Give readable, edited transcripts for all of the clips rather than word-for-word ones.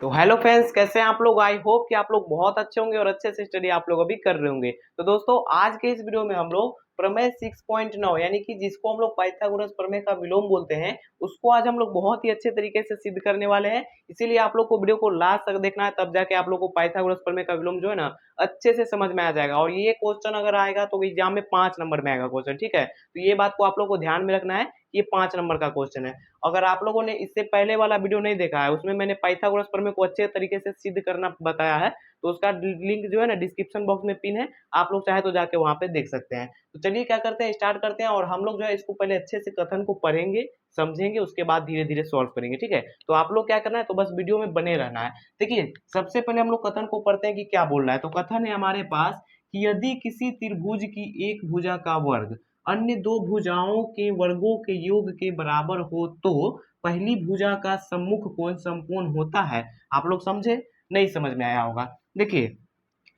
तो hello friends, कैसे हैं आप लोग। आई होप कि आप लोग बहुत अच्छे होंगे और अच्छे से स्टडी आप लोग अभी कर रहे होंगे। तो दोस्तों, आज के इस वीडियो में हम लोग प्रमेय 6.9 यानी कि जिसको हम लोग पाइथागोरस प्रमेय का विलोम बोलते हैं, उसको आज हम लोग बहुत ही अच्छे तरीके से सिद्ध करने वाले हैं। इसीलिए आप लोग को वीडियो को लास्ट तक देखना है, तब जाके आप लोग को पाइथागोरस प्रमेय का विलोम जो है ना अच्छे से समझ में आ जाएगा। और ये क्वेश्चन अगर आएगा तो एग्जाम में 5 नंबर में आएगा क्वेश्चन, ठीक है। तो ये बात को आप लोग को ध्यान में रखना है, ये 5 नंबर का क्वेश्चन है। अगर आप लोगों ने इससे पहले वाला वीडियो नहीं देखा है, उसमें मैंने पाइथागोरस प्रमेय को अच्छे तरीके से सिद्ध करना बताया है, तो उसका लिंक जो है ना डिस्क्रिप्शन बॉक्स में पिन है, आप लोग चाहे तो जाके वहां पे देख सकते हैं। तो चलिए क्या करते हैं, स्टार्ट करते हैं। और हम लोग जो है इसको पहले अच्छे से कथन को पढ़ेंगे, समझेंगे, उसके बाद धीरे धीरे सॉल्व करेंगे, ठीक है। तो आप लोग क्या करना है, तो बस वीडियो में बने रहना है। देखिए, सबसे पहले हम लोग कथन को पढ़ते हैं कि क्या बोल रहा है। तो कथन है हमारे पास कि यदि किसी त्रिभुज की एक भुजा का वर्ग अन्य दो भुजाओं के वर्गों के योग के बराबर हो तो पहली भुजा का सम्मुख कोण समकोण होता है। आप लोग समझे? नहीं समझ में आया होगा। देखिए,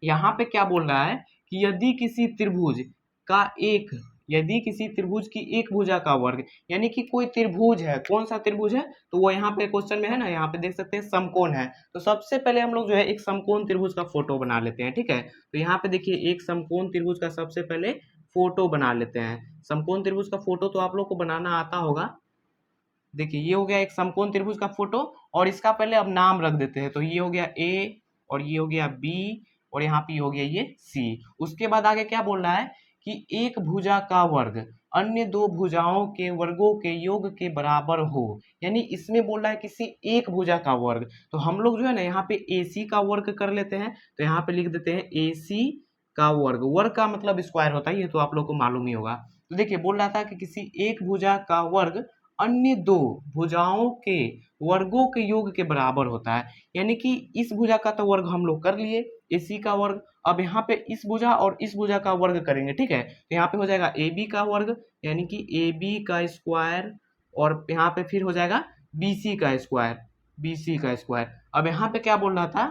यहाँ पे क्या बोल रहा है कि यदि किसी त्रिभुज की एक भुजा का वर्ग, यानी कि कोई त्रिभुज है, कौन सा त्रिभुज है, तो वो यहाँ पे क्वेश्चन में है ना, यहाँ पे देख सकते हैं समकोण है। तो सबसे पहले हम लोग जो है एक समकोण त्रिभुज का फोटो बना लेते हैं, ठीक है। तो यहाँ पे देखिए, एक समकोण त्रिभुज का सबसे पहले फोटो बना लेते हैं। समकोण त्रिभुज का फोटो तो आप लोग को बनाना आता होगा। देखिए, ये हो गया एक समकोण त्रिभुज का फोटो। और इसका पहले अब नाम रख देते हैं। तो ये हो गया ए, और ये हो गया बी, और यहाँ पे हो गया ये सी। उसके बाद आगे क्या बोल रहा है कि एक भुजा का वर्ग अन्य दो भुजाओं के वर्गों के योग के बराबर हो। यानी इसमें बोल रहा है किसी एक भुजा का वर्ग। तो हम लोग जो है ना यहाँ पे AC का वर्ग कर लेते हैं। तो यहाँ पे लिख देते हैं AC का वर्ग। वर्ग का मतलब स्क्वायर होता है, ये तो आप लोग को मालूम ही होगा। तो देखिए, बोल रहा था कि किसी एक भुजा का वर्ग अन्य दो भुजाओं के वर्गों के योग के बराबर होता है। यानी कि इस भुजा का तो वर्ग हम लोग कर लिए, AC का वर्ग। अब यहाँ पे इस भुजा और इस भुजा का वर्ग करेंगे, ठीक है। तो यहाँ पे हो जाएगा AB का वर्ग, यानी कि AB का स्क्वायर। और यहाँ पे फिर हो जाएगा BC का स्क्वायर। अब यहाँ पे क्या बोल रहा था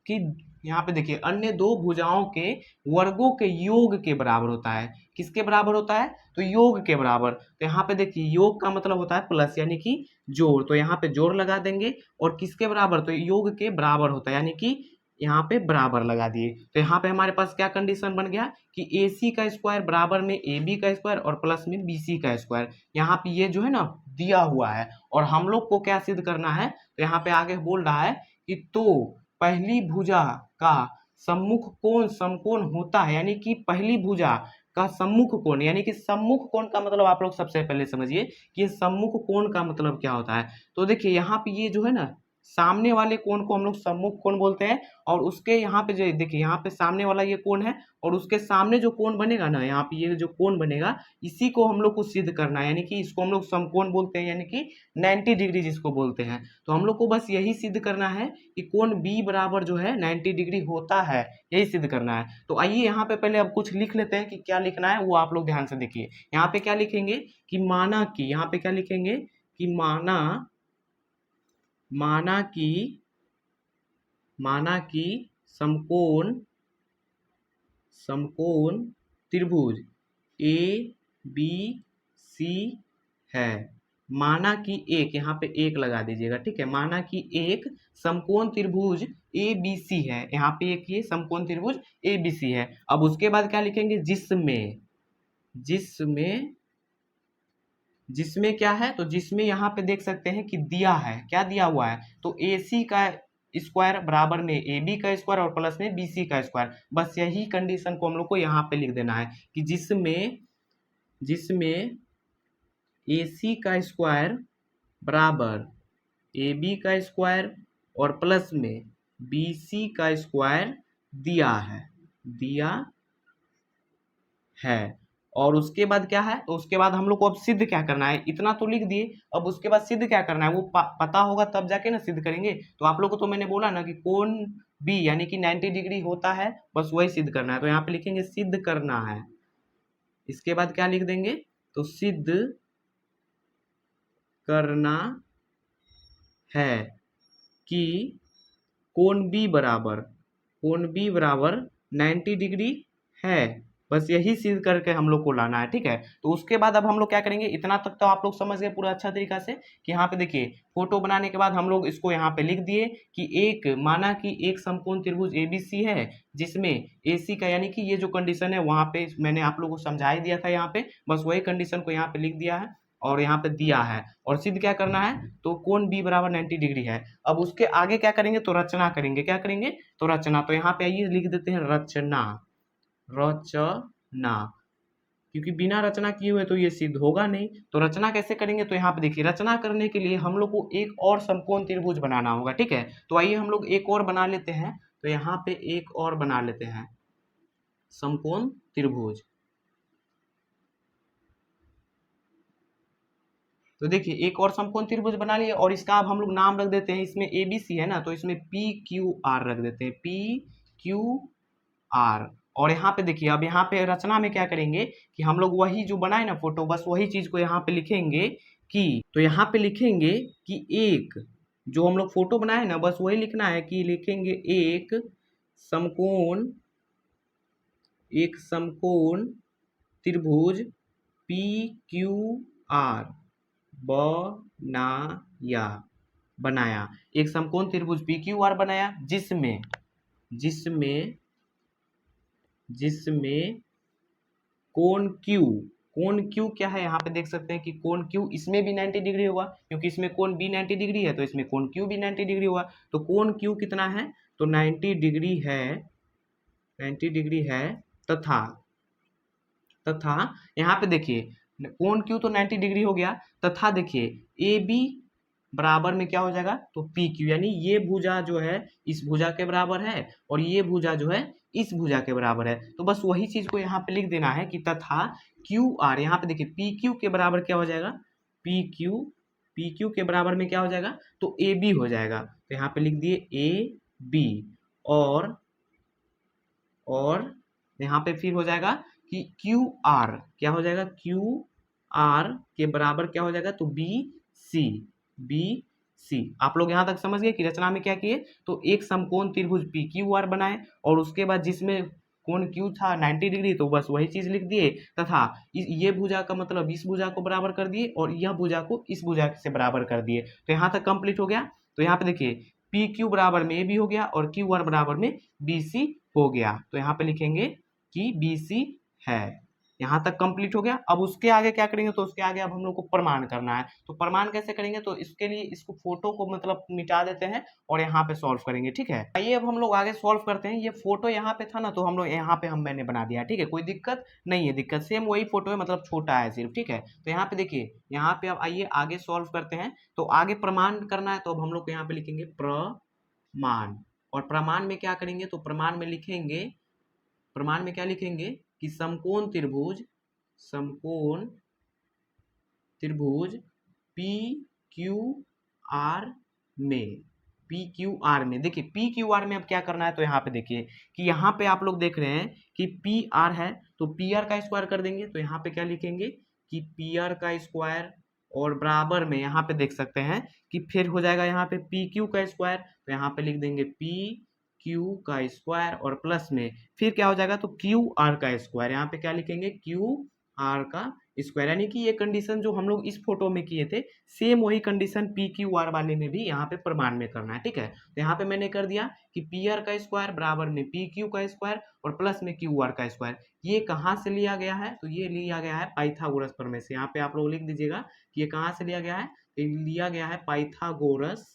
कि यहाँ पे देखिए, अन्य दो भुजाओं के वर्गों के योग के बराबर होता है। किसके बराबर होता है? तो योग के बराबर। तो यहाँ पे देखिए, योग का मतलब होता है प्लस, यानी कि जोड़। तो यहाँ पे जोड़ लगा देंगे। और किसके बराबर? तो योग के बराबर होता है, यानी कि यहाँ पे बराबर लगा दिए। तो यहाँ पे हमारे पास क्या कंडीशन बन गया कि AC का स्क्वायर बराबर में AB का स्क्वायर और प्लस में BC का स्क्वायर। यहाँ पे ये जो है ना दिया हुआ है, और हम लोग को क्या सिद्ध करना है। तो यहाँ पे आगे बोल रहा है कि तो पहली भुजा का सम्मुख कोण समकोण होता है। यानी कि पहली भुजा का सम्मुख कोण, यानी कि सम्मुख कोण का मतलब आप लोग सबसे पहले समझिए कि ये सम्मुख कोण का मतलब क्या होता है। तो देखिए, यहाँ पे ये जो है ना सामने वाले कोण को हम लोग सम्मुख कोण बोलते हैं। और उसके यहाँ पे जो देखिए, यहाँ पे सामने वाला ये कोण है, और उसके सामने जो कोण बनेगा ना, यहाँ पे ये जो कोण बनेगा, इसी को हम लोग को सिद्ध करना है। यानी कि इसको हम लोग समकोण बोलते हैं, यानी कि 90 डिग्री जिसको बोलते हैं। तो हम लोग को बस यही सिद्ध करना है कि कोण B बराबर जो है 90 डिग्री होता है, यही सिद्ध करना है। तो आइए यहाँ पे पहले अब कुछ लिख लेते हैं कि क्या लिखना है, वो आप लोग ध्यान से देखिए। यहाँ पे क्या लिखेंगे कि माना कि, यहाँ पे क्या लिखेंगे कि माना कि समकोण समकोण त्रिभुज ABC है। माना कि एक, यहाँ पे एक लगा दीजिएगा, ठीक है। माना कि एक समकोण त्रिभुज ABC है। यहाँ पे एक ये समकोण त्रिभुज ABC है। अब उसके बाद क्या लिखेंगे, जिसमें क्या है, तो जिसमें यहाँ पे देख सकते हैं कि दिया है, क्या दिया हुआ है, तो AC का स्क्वायर बराबर में AB का स्क्वायर और प्लस में BC का स्क्वायर। बस यही कंडीशन को हम लोग को यहाँ पे लिख देना है कि जिसमें AC का स्क्वायर बराबर AB का स्क्वायर और प्लस में BC का स्क्वायर दिया है। और उसके बाद क्या है, तो उसके बाद हम लोग को अब सिद्ध क्या करना है, इतना तो लिख दिए। अब उसके बाद सिद्ध क्या करना है वो पता होगा, तब जाके ना सिद्ध करेंगे। तो आप लोग को तो मैंने बोला ना कि कोण B यानी कि 90 डिग्री होता है, बस वही सिद्ध करना है। तो यहाँ पे लिखेंगे सिद्ध करना है। इसके बाद क्या लिख देंगे, तो सिद्ध करना है कि कोण B बराबर 90 डिग्री है, बस यही सिद्ध करके हम लोग को लाना है, ठीक है। तो उसके बाद अब हम लोग क्या करेंगे, इतना तक तो आप लोग समझ गए पूरा अच्छा तरीका से कि यहाँ पे देखिए फोटो बनाने के बाद हम लोग इसको यहाँ पे लिख दिए कि एक माना कि एक समकोण त्रिभुज एबीसी है जिसमें एसी का यानी कि ये जो कंडीशन है वहाँ पे मैंने आप लोगों को समझा ही दिया था, यहाँ पे बस वही कंडीशन को यहाँ पे लिख दिया है और यहाँ पे दिया है और सिद्ध क्या करना है, तो कोण बी बराबर 90 डिग्री है। अब उसके आगे क्या करेंगे, तो रचना करेंगे, क्या करेंगे, तो रचना। तो यहाँ पे आइए लिख देते हैं रचना, रचना, क्योंकि बिना रचना किए हुए तो ये सिद्ध होगा नहीं। तो रचना कैसे करेंगे, तो यहाँ पे देखिए रचना करने के लिए हम लोग को एक और समकोण त्रिभुज बनाना होगा, ठीक है। तो आइए हम लोग एक और बना लेते हैं, तो यहाँ पे एक और बना लेते हैं समकोण त्रिभुज। तो देखिए एक और समकोण त्रिभुज बना लिया और इसका अब हम लोग नाम रख देते हैं, इसमें एबीसी है ना तो इसमें पी क्यू आर रख देते हैं, पी क्यू आर। और यहाँ पे देखिए अब यहाँ पे रचना में क्या करेंगे कि हम लोग वही जो बनाए ना फोटो, बस वही चीज को यहाँ पे लिखेंगे कि, तो यहाँ पे लिखेंगे कि एक जो हम लोग फोटो बनाए ना बस वही लिखना है कि लिखेंगे समकोण एक समकोण त्रिभुज पी क्यू आर बनाया एक समकोण त्रिभुज पी क्यू आर बनाया जिसमें कोण क्यू क्या है, यहाँ पे देख सकते हैं कि कोण क्यू इसमें भी 90 डिग्री होगा क्योंकि इसमें कोण बी 90 डिग्री है तो इसमें कोण क्यू भी 90 डिग्री होगा। तो कोण क्यू कितना है, तो 90 डिग्री है तथा यहाँ पे देखिए कोण क्यू तो 90 डिग्री हो गया तथा देखिए ए बी बराबर में क्या हो जाएगा, तो पी क्यू, यानी ये भुजा जो है इस भुजा के बराबर है और ये भुजा जो है इस भुजा के बराबर है। तो बस वही चीज को यहाँ पे लिख देना है कि तथा क्यू आर, यहाँ पे देखिए पी क्यू के बराबर क्या हो जाएगा, पी क्यू के बराबर में क्या हो जाएगा, तो ए बी हो जाएगा। तो यहाँ पे लिख दिए ए बी और यहाँ पे फिर हो जाएगा कि क्यू आर क्या हो जाएगा, क्यू आर के बराबर क्या हो जाएगा, तो बी सी। आप लोग यहाँ तक समझ गए कि रचना में क्या किए, तो एक समकोण त्रिभुज पी क्यू आर बनाए और उसके बाद जिसमें कोण क्यू था 90 डिग्री तो बस वही चीज लिख दिए तथा ये भुजा का मतलब इस भुजा को बराबर कर दिए और यह भुजा को इस भुजा से बराबर कर दिए। तो यहाँ तक कंप्लीट हो गया। तो यहाँ पे देखिए पी क्यू बराबर में ए बी हो गया और क्यू आर बराबर में बी सी हो गया। तो यहाँ पे लिखेंगे कि बी सी है। यहाँ तक कंप्लीट हो गया। अब उसके आगे क्या करेंगे, तो उसके आगे अब हम लोग को प्रमाण करना है। तो प्रमाण कैसे करेंगे, तो इसके लिए इसको फोटो को मतलब मिटा देते हैं और यहाँ पे सॉल्व करेंगे, ठीक है। आइए अब हम लोग आगे सॉल्व करते हैं। ये फोटो यहाँ पे था ना तो हम लोग यहाँ पे मैंने बना दिया, ठीक है, कोई दिक्कत नहीं है, दिक्कत सेम वही फोटो है मतलब छोटा है सिर्फ, ठीक है। तो यहाँ पे देखिए यहाँ पे अब आइए आगे सॉल्व करते हैं। तो आगे प्रमाण करना है तो अब हम लोग यहाँ पे लिखेंगे प्रमाण और प्रमाण में क्या करेंगे, तो प्रमाण में क्या लिखेंगे कि समकोण त्रिभुज पी क्यू आर में देखिए पी क्यू आर में अब क्या करना है, तो यहाँ पे देखिए कि यहाँ पे आप लोग देख रहे हैं कि पी आर है तो पी आर का स्क्वायर कर देंगे। तो यहाँ पे क्या लिखेंगे कि पी आर का स्क्वायर और बराबर में यहाँ पे देख सकते हैं कि फिर हो जाएगा यहाँ पे पी क्यू का स्क्वायर। तो यहाँ पे लिख देंगे पी क्यू का स्क्वायर और प्लस में फिर क्या हो जाएगा, तो क्यू आर का स्क्वायर। यहाँ पे क्या लिखेंगे, क्यू आर का स्क्वायर। यानी कि ये कंडीशन जो हम लोग इस फोटो में किए थे सेम वही कंडीशन पी क्यू आर वाले में भी यहाँ पे प्रमाण में करना है, ठीक है। तो यहाँ पे मैंने कर दिया कि पी आर का स्क्वायर बराबर में पी क्यू का स्क्वायर और प्लस में क्यू आर का स्क्वायर। ये कहाँ से लिया गया है, तो ये लिया गया है पाइथागोरस प्रमेय से। यहाँ पे आप लोग लिख दीजिएगा कि ये कहाँ से लिया गया है, लिया गया है पाइथागोरस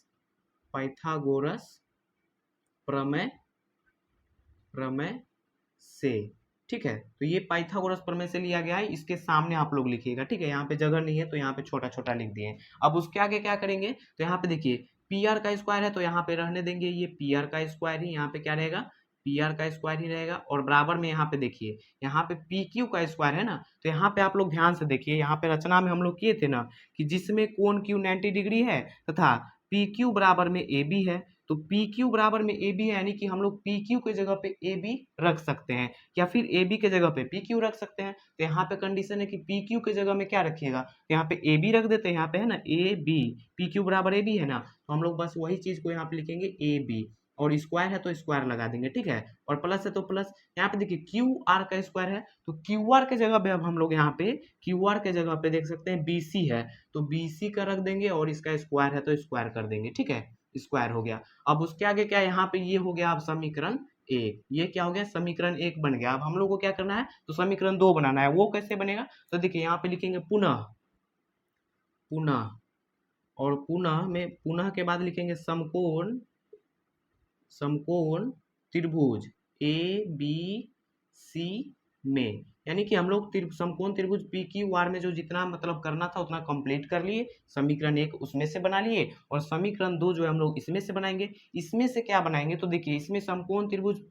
प्रमेय से, ठीक है। तो ये पाइथागोरस प्रमेय से लिया गया है, इसके सामने आप लोग लिखिएगा, ठीक है। यहाँ पे जगह नहीं है तो यहाँ पे छोटा छोटा लिख दिए। अब उसके आगे क्या करेंगे, तो यहाँ पे देखिए पी आर का स्क्वायर है तो यहाँ पे रहने देंगे ये पी आर का स्क्वायर ही, यहाँ पे क्या रहेगा, पी आर का स्क्वायर ही रहेगा और बराबर में यहाँ पे देखिए यहाँ पे पी क्यू का स्क्वायर है ना। तो यहाँ पे आप लोग ध्यान से देखिए, यहाँ पे रचना में हम लोग किए थे ना कि जिसमें कोण क्यू 90 डिग्री है तथा पी क्यू बराबर में ए बी है। तो पी क्यू बराबर में ए बी है, यानी कि हम लोग पी क्यू के जगह पे ए बी रख सकते हैं या फिर ए बी के जगह पे पी क्यू रख सकते हैं। तो यहाँ पे कंडीशन है कि पी क्यू के जगह में क्या रखिएगा, तो यहाँ पे ए बी रख देते हैं, यहाँ पे है ना ए बी, पी क्यू बराबर ए बी है ना, तो हम लोग बस वही चीज को यहाँ पे लिखेंगे ए बी, और स्क्वायर है तो स्क्वायर लगा देंगे, ठीक है, और प्लस है तो प्लस। यहाँ पे देखिए क्यू आर का स्क्वायर है, तो क्यू आर के जगह पे अब हम लोग यहाँ पे क्यू आर के जगह पे देख सकते हैं बी सी है, तो बी सी का रख देंगे, और इसका स्क्वायर है तो स्क्वायर कर देंगे, ठीक है, स्क्वायर हो गया। अब उसके आगे क्या, यहाँ पे ये हो गया अब समीकरण एक, ये क्या हो गया, समीकरण एक बन गया। अब हम लोग को क्या करना है, तो समीकरण दो बनाना है। वो कैसे बनेगा, तो देखिए यहाँ पे लिखेंगे पुनः, पुनः, और पुनः में पुनः के बाद लिखेंगे समकोण, समकोण त्रिभुज ए बी सी में, यानी कि हम लोग समकोण त्रिभुज पी क्यू आर में जो जितना मतलब करना था उतना कंप्लीट कर लिए। समीकरण एक उसमें से बना लिए, और समीकरण दो जो है हम लोग इसमें से बनाएंगे। इसमें से क्या बनाएंगे, तो देखिए इसमें समकोण त्रिभुज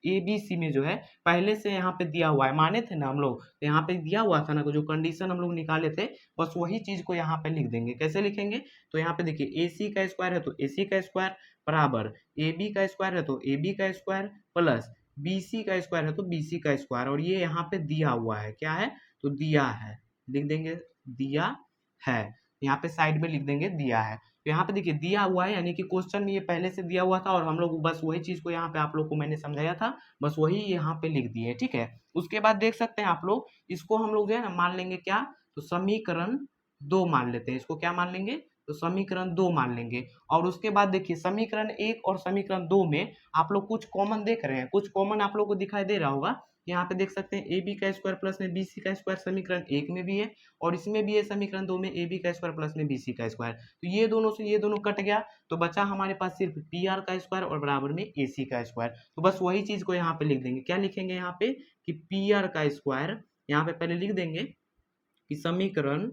ए बी सी में जो है पहले से यहाँ पे दिया हुआ है, माने थे ना हम लोग, तो यहाँ पे दिया हुआ था ना, जो कंडीशन हम लोग निकाले थे, बस वही चीज को यहाँ पे लिख देंगे। कैसे लिखेंगे, तो यहाँ पे देखिए ए सी का स्क्वायर है तो ए सी का स्क्वायर बराबर ए बी का स्क्वायर है तो ए बी का स्क्वायर प्लस बी सी का स्क्वायर है तो बी सी का स्क्वायर, और ये यहाँ पे दिया हुआ है, क्या है, तो दिया है, लिख देंगे दिया है, यहाँ पे साइड में लिख देंगे दिया है। तो यहाँ पे देखिए दिया हुआ है, यानी कि क्वेश्चन में ये पहले से दिया हुआ था, और हम लोग बस वही चीज को यहाँ पे आप लोग को मैंने समझाया था, बस वही यहाँ पे लिख दिए, ठीक है। उसके बाद देख सकते हैं आप लोग, इसको हम लोग जो है ना मान लेंगे क्या, तो समीकरण दो मान लेते हैं, इसको क्या मान लेंगे, तो समीकरण दो मान लेंगे। और उसके बाद देखिए समीकरण एक और समीकरण दो में आप लोग कुछ कॉमन देख रहे हैं, कुछ कॉमन आप लोग को दिखाई दे रहा होगा। यहाँ पे देख सकते हैं ए बी का स्क्वायर प्लस में बी सी का स्क्वायर समीकरण एक में भी है, और इसमें भी है समीकरण दो में ए बी का स्क्वायर प्लस में बी सी का स्क्वायर। तो ये दोनों से ये दोनों कट गया, तो बचा हमारे पास सिर्फ पी आर का स्क्वायर और बराबर में ए सी का स्क्वायर। तो बस वही चीज को यहाँ पे लिख देंगे। क्या लिखेंगे यहाँ पे, कि पी आर का स्क्वायर यहाँ पे पहले लिख देंगे कि समीकरण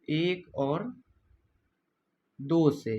एक और दो से,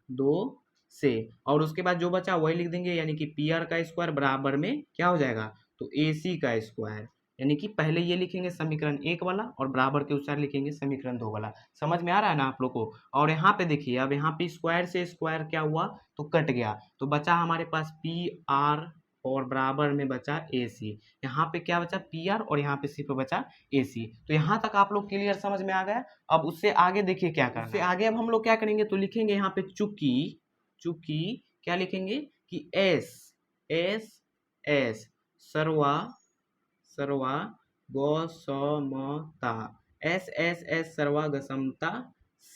दो से, और उसके बाद जो बचा वही लिख देंगे, यानी कि पी आर का स्क्वायर बराबर में क्या हो जाएगा, तो ए सी का स्क्वायर, यानी कि पहले ये लिखेंगे समीकरण एक वाला और बराबर के अनुसार लिखेंगे समीकरण दो वाला। समझ में आ रहा है ना आप लोग को। और यहाँ पे देखिए अब यहाँ पे स्क्वायर से स्क्वायर क्या हुआ, तो कट गया, तो बचा हमारे पास पी आर और बराबर में बचा ए सी। यहाँ पे क्या बचा, पी आर, और यहाँ पे सिर्फ बचा ए सी। तो यहाँ तक आप लोग क्लियर समझ में आ गया। अब उससे आगे देखिए क्या करना है, उससे आगे अब हम लोग क्या करेंगे, तो लिखेंगे यहाँ पे चूंकि, चूंकि क्या लिखेंगे कि एस, एस एस सर्वा, सर्वा गौसमता, एस एस एस सर्वागसमता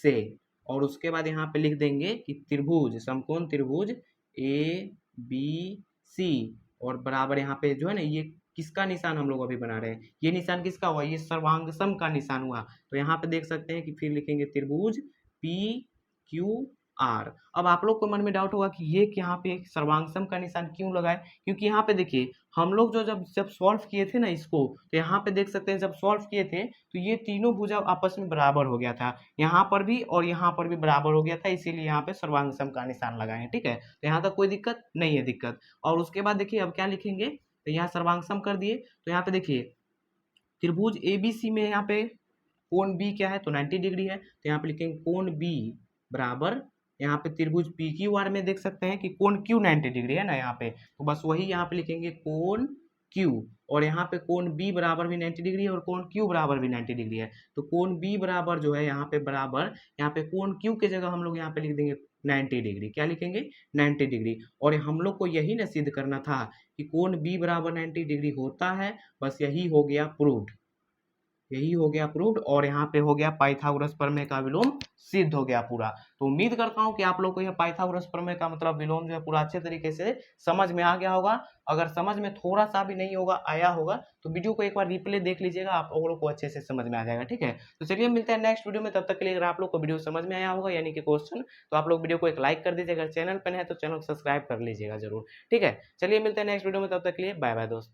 से, और उसके बाद यहाँ पे लिख देंगे कि त्रिभुज, समकोण त्रिभुज ए बी सी, और बराबर यहाँ पे जो है ना, ये किसका निशान हम लोग अभी बना रहे हैं, ये निशान किसका हुआ, ये सर्वांग सम का निशान हुआ। तो यहाँ पे देख सकते हैं कि फिर लिखेंगे त्रिभुज पी क्यू आर। अब आप लोग को मन में डाउट होगा कि ये यहाँ पे सर्वांग का निशान क्यों लगाए, क्योंकि यहाँ पे देखिए हम लोग जो जब सॉल्व किए थे ना इसको, तो यहाँ पे देख सकते हैं जब सॉल्व किए थे तो ये तीनों भुजा आपस में बराबर हो गया था, यहाँ पर भी और यहाँ पर भी बराबर हो गया था, इसीलिए यहाँ पे सर्वांग का निशान लगाए, ठीक है। तो यहाँ तक कोई दिक्कत नहीं है, दिक्कत। और उसके बाद देखिए अब क्या लिखेंगे, तो यहाँ सर्वांग कर दिए, तो यहाँ पे देखिए त्रिभुज एबीसी में यहाँ पे कोण बी क्या है, तो 90 डिग्री है, तो यहाँ पे लिखेंगे कोण बी बराबर, यहाँ पे त्रिभुज पी क्यू आर में देख सकते हैं कि कोण क्यू 90 डिग्री है ना यहाँ पे, तो बस वही यहाँ पे लिखेंगे कोण क्यू, और यहाँ पे कोण बी बराबर भी 90 डिग्री है और कोण क्यू बराबर भी 90 डिग्री है। तो कोण बी बराबर जो है यहाँ पे बराबर, यहाँ पे कोण क्यू के जगह हम लोग यहाँ पे लिख देंगे 90 डिग्री। क्या लिखेंगे, 90 डिग्री। और हम लोग को यही ना सिद्ध करना था कि कोण बी बराबर 90 डिग्री होता है, बस यही हो गया प्रूव्ड, यही हो गया प्रूव्ड, और यहाँ पे हो गया पाइथागोरस प्रमेय का विलोम सिद्ध हो गया पूरा। तो उम्मीद करता हूँ कि आप लोग को यह पाइथागोरस प्रमेय का मतलब विलोम जो है पूरा अच्छे तरीके से समझ में आ गया होगा। अगर समझ में थोड़ा सा भी नहीं होगा, आया होगा, तो वीडियो को एक बार रिप्ले देख लीजिएगा, आप लोग को अच्छे से समझ में आ जाएगा, ठीक है। तो चलिए मिलते हैं नेक्स्ट वीडियो में, तब तक के लिए अगर आप लोग को वीडियो समझ में आया होगा यानी कि क्वेश्चन, तो आप लोग वीडियो को एक लाइक कर दीजिएगा, अगर चैनल पर है तो चैनल को सब्सक्राइब कर लीजिएगा जरूर, ठीक है। चलिए मिलते हैं नेक्स्ट वीडियो में, तब तक के लिए बाय बाय दोस्तों।